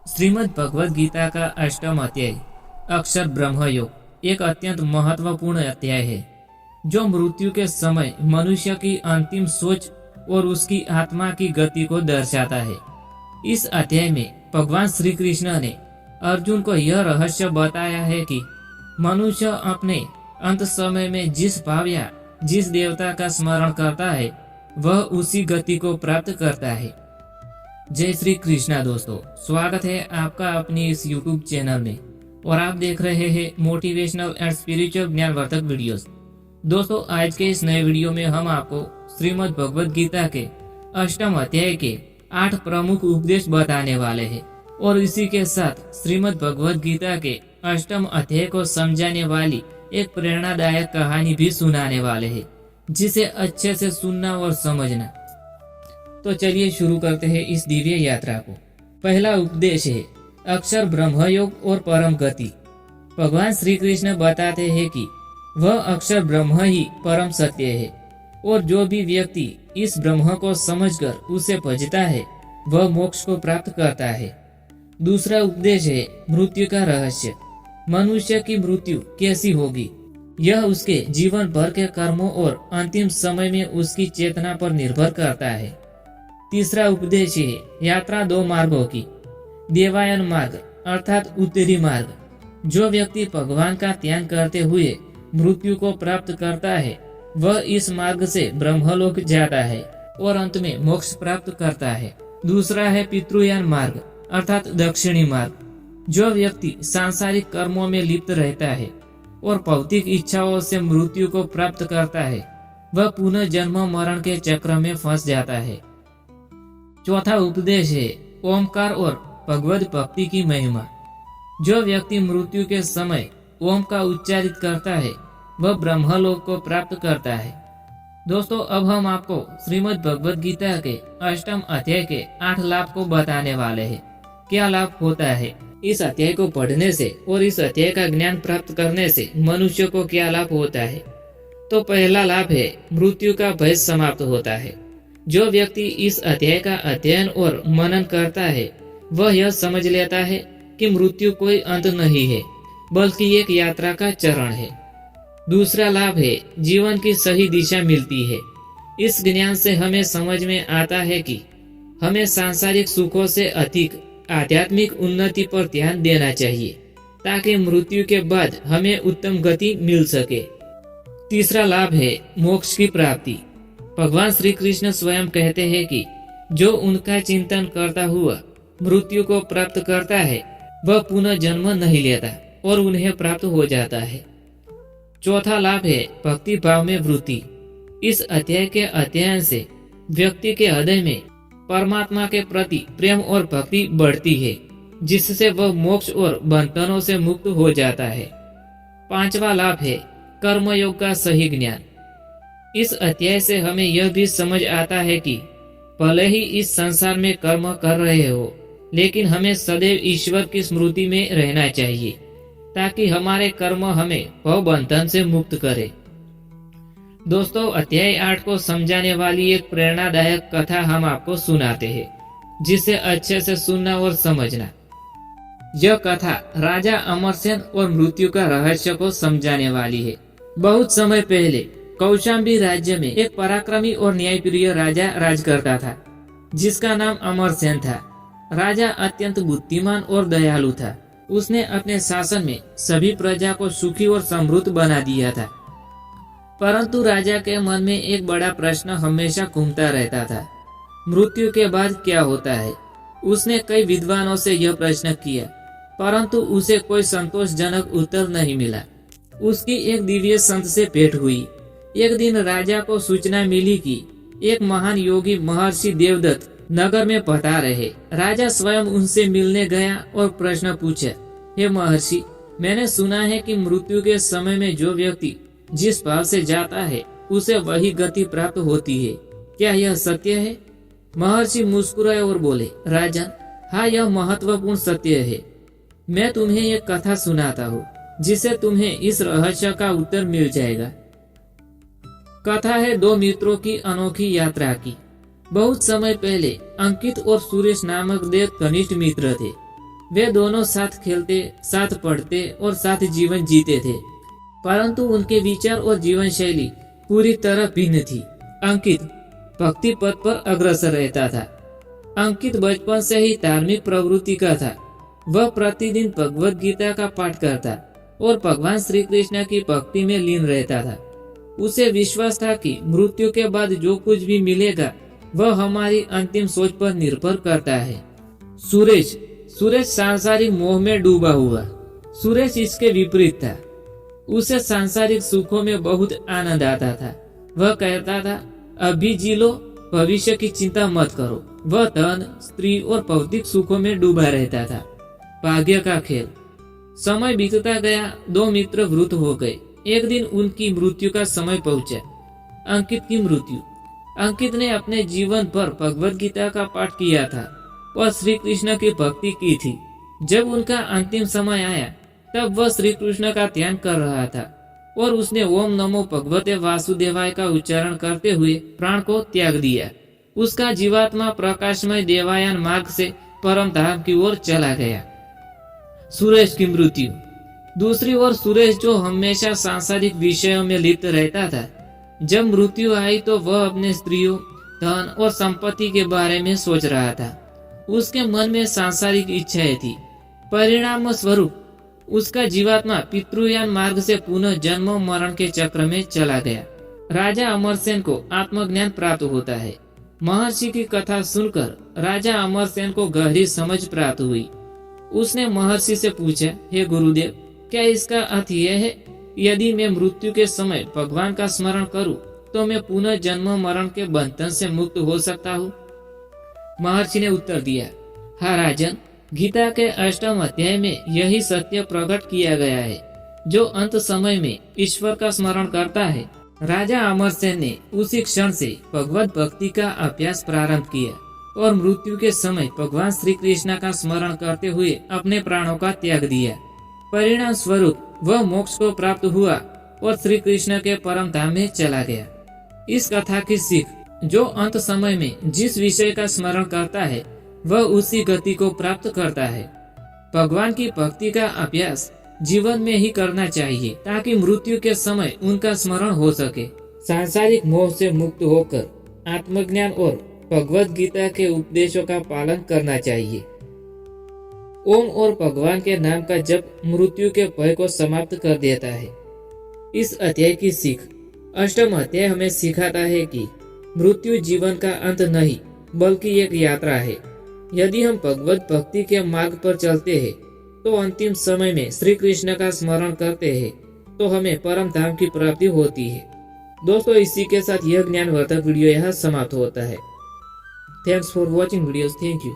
श्रीमद् भगवद गीता का अष्टम अध्याय अक्षर ब्रह्मयोग एक अत्यंत महत्वपूर्ण अध्याय है जो मृत्यु के समय मनुष्य की अंतिम सोच और उसकी आत्मा की गति को दर्शाता है। इस अध्याय में भगवान श्री कृष्ण ने अर्जुन को यह रहस्य बताया है कि मनुष्य अपने अंत समय में जिस भाव या जिस देवता का स्मरण करता है वह उसी गति को प्राप्त करता है। जय श्री कृष्णा दोस्तों, स्वागत है आपका अपनी इस YouTube चैनल में और आप देख रहे हैं मोटिवेशनल एंड स्पिरिचुअल ज्ञानवर्धक वीडियोस। दोस्तों, आज के इस नए वीडियो में हम आपको श्रीमद् भगवद गीता के अष्टम अध्याय के 8 प्रमुख उपदेश बताने वाले हैं और इसी के साथ श्रीमद् भगवद गीता के अष्टम अध्याय को समझाने वाली एक प्रेरणादायक कहानी भी सुनाने वाले हैं, जिसे अच्छे से सुनना और समझना। तो चलिए शुरू करते हैं इस दिव्य यात्रा को। पहला उपदेश है अक्षर ब्रह्मयोग और परम गति। भगवान श्री कृष्ण बताते हैं कि वह अक्षर ब्रह्म ही परम सत्य है और जो भी व्यक्ति इस ब्रह्म को समझकर उसे भजता है वह मोक्ष को प्राप्त करता है। दूसरा उपदेश है मृत्यु का रहस्य। मनुष्य की मृत्यु कैसी होगी यह उसके जीवन भर के कर्मों और अंतिम समय में उसकी चेतना पर निर्भर करता है। तीसरा उपदेश है यात्रा 2 मार्गों की। देवायन मार्ग अर्थात उत्तरी मार्ग। जो व्यक्ति भगवान का त्याग करते हुए मृत्यु को प्राप्त करता है वह इस मार्ग से ब्रह्मलोक जाता है और अंत में मोक्ष प्राप्त करता है। दूसरा है पितृयान मार्ग अर्थात दक्षिणी मार्ग। जो व्यक्ति सांसारिक कर्मों में लिप्त रहता है और भौतिक इच्छाओं से मृत्यु को प्राप्त करता है वह पुनः जन्म मरण के चक्र में फंस जाता है। चौथा उपदेश है ओमकार और भगवद भक्ति की महिमा। जो व्यक्ति मृत्यु के समय ओम का उच्चारित करता है वह ब्रह्मलोक को प्राप्त करता है। दोस्तों, अब हम आपको श्रीमद् भगवद गीता के अष्टम अध्याय के 8 लाभ को बताने वाले हैं। क्या लाभ होता है इस अध्याय को पढ़ने से और इस अध्याय का ज्ञान प्राप्त करने से मनुष्य को क्या लाभ होता है? तो पहला लाभ है मृत्यु का भय समाप्त होता है। जो व्यक्ति इस अध्याय का अध्ययन और मनन करता है वह यह समझ लेता है कि मृत्यु कोई अंत नहीं है बल्कि एक यात्रा का चरण है। दूसरा लाभ है जीवन की सही दिशा मिलती है। इस ज्ञान से हमें समझ में आता है कि हमें सांसारिक सुखों से अधिक आध्यात्मिक उन्नति पर ध्यान देना चाहिए ताकि मृत्यु के बाद हमें उत्तम गति मिल सके। तीसरा लाभ है मोक्ष की प्राप्ति। भगवान श्री कृष्ण स्वयं कहते हैं कि जो उनका चिंतन करता हुआ मृत्यु को प्राप्त करता है वह पुनः जन्म नहीं लेता और उन्हें प्राप्त हो जाता है। चौथा लाभ है भक्ति भाव में वृद्धि। इस अध्याय के अध्ययन से व्यक्ति के हृदय में परमात्मा के प्रति प्रेम और भक्ति बढ़ती है जिससे वह मोक्ष और बंधनों से मुक्त हो जाता है। पांचवा लाभ है कर्मयोग का सही ज्ञान। इस अध्याय से हमें यह भी समझ आता है कि भले ही इस संसार में कर्म कर रहे हो लेकिन हमें सदैव ईश्वर की स्मृति में रहना चाहिए ताकि हमारे कर्म हमें भव बंधन से मुक्त करे। दोस्तों, अध्याय 8 को समझाने वाली एक प्रेरणादायक कथा हम आपको सुनाते हैं जिसे अच्छे से सुनना और समझना। यह कथा राजा अमरसेन और मृत्यु का रहस्य को समझाने वाली है। बहुत समय पहले कौशाम्बी राज्य में एक पराक्रमी और न्यायप्रिय राजा राज करता था जिसका नाम अमरसेन था। राजा अत्यंत बुद्धिमान और दयालु था। उसने अपने शासन में सभी प्रजा को सुखी और समृद्ध बना दिया था। परंतु राजा के मन में एक बड़ा प्रश्न हमेशा घूमता रहता था, मृत्यु के बाद क्या होता है। उसने कई विद्वानों से यह प्रश्न किया परंतु उसे कोई संतोषजनक उत्तर नहीं मिला। उसकी एक दिव्य संत से भेंट हुई। एक दिन राजा को सूचना मिली कि एक महान योगी महर्षि देवदत्त नगर में पधार रहे। राजा स्वयं उनसे मिलने गया और प्रश्न पूछा, हे महर्षि, मैंने सुना है कि मृत्यु के समय में जो व्यक्ति जिस भाव से जाता है उसे वही गति प्राप्त होती है, क्या यह सत्य है? महर्षि मुस्कुराए और बोले, राजन, हाँ, यह महत्वपूर्ण सत्य है। मैं तुम्हें एक कथा सुनाता हूँ जिससे तुम्हें इस रहस्य का उत्तर मिल जाएगा। कथा है 2 मित्रों की अनोखी यात्रा की। बहुत समय पहले अंकित और सुरेश नामक 2 घनिष्ठ मित्र थे। वे दोनों साथ खेलते, साथ पढ़ते और साथ जीवन जीते थे, परंतु उनके विचार और जीवन शैली पूरी तरह भिन्न थी। अंकित भक्ति पथ पर अग्रसर रहता था। अंकित बचपन से ही धार्मिक प्रवृत्ति का था। वह प्रतिदिन भगवत गीता का पाठ करता और भगवान श्री कृष्ण की भक्ति में लीन रहता था। उसे विश्वास था कि मृत्यु के बाद जो कुछ भी मिलेगा वह हमारी अंतिम सोच पर निर्भर करता है। सुरेश सांसारिक मोह में डूबा हुआ। सुरेश इसके विपरीत था। उसे सांसारिक सुखों में बहुत आनंद आता था। वह कहता था, अभी जी लो, भविष्य की चिंता मत करो। वह धन, स्त्री और भौतिक सुखों में डूबा रहता था। भाग्य का खेल। समय बीतता गया। दो मित्र वृद्ध हो गए। एक दिन उनकी मृत्यु का समय पहुंचा। अंकित की मृत्यु। अंकित ने अपने जीवन भर भगवत गीता का पाठ किया था और श्री कृष्ण की भक्ति की थी। जब उनका अंतिम समय आया तब वह श्री कृष्ण का ध्यान कर रहा था और उसने ओम नमो भगवते वासुदेवाय का उच्चारण करते हुए प्राण को त्याग दिया। उसका जीवात्मा प्रकाशमय देवायन मार्ग से परम धाम की ओर चला गया। सुरेश की मृत्यु। दूसरी ओर सुरेश, जो हमेशा सांसारिक विषयों में लिप्त रहता था, जब मृत्यु आई तो वह अपने स्त्रियों, धन और संपत्ति के बारे में सोच रहा था। उसके मन में सांसारिक इच्छाएं थी। परिणाम स्वरूप उसका जीवात्मा पितृयान मार्ग से पुनः जन्म मरण के चक्र में चला गया। राजा अमरसेन को आत्मज्ञान प्राप्त होता है। महर्षि की कथा सुनकर राजा अमरसेन को गहरी समझ प्राप्त हुई। उसने महर्षि से पूछा, हे गुरुदेव, क्या इसका अर्थ यह है, यदि मैं मृत्यु के समय भगवान का स्मरण करूं, तो मैं पुनः जन्म मरण के बंधन से मुक्त हो सकता हूँ? महर्षि ने उत्तर दिया, हाँ राजन, गीता के 8वें अध्याय में यही सत्य प्रकट किया गया है। जो अंत समय में ईश्वर का स्मरण करता है। राजा अमरसेन ने उसी क्षण से भगवत भक्ति का अभ्यास प्रारंभ किया और मृत्यु के समय भगवान श्री कृष्ण का स्मरण करते हुए अपने प्राणों का त्याग दिया। परिणाम स्वरूप वह मोक्ष को प्राप्त हुआ और श्री कृष्ण के परम धाम में चला गया। इस कथा की सीख, जो अंत समय में जिस विषय का स्मरण करता है वह उसी गति को प्राप्त करता है। भगवान की भक्ति का अभ्यास जीवन में ही करना चाहिए ताकि मृत्यु के समय उनका स्मरण हो सके। सांसारिक मोह से मुक्त होकर आत्मज्ञान और भगवत गीता के उपदेशों का पालन करना चाहिए। ओम और भगवान के नाम का जप मृत्यु के भय को समाप्त कर देता है। इस अध्याय की सीख। 8वां अध्याय हमें सिखाता है कि मृत्यु जीवन का अंत नहीं बल्कि एक यात्रा है। यदि हम भगवत भक्ति के मार्ग पर चलते हैं तो अंतिम समय में श्री कृष्ण का स्मरण करते हैं तो हमें परम धाम की प्राप्ति होती है। दोस्तों, इसी के साथ यह ज्ञानवर्धक वीडियो यहाँ समाप्त होता है। Thanks for watching videos. Thank you.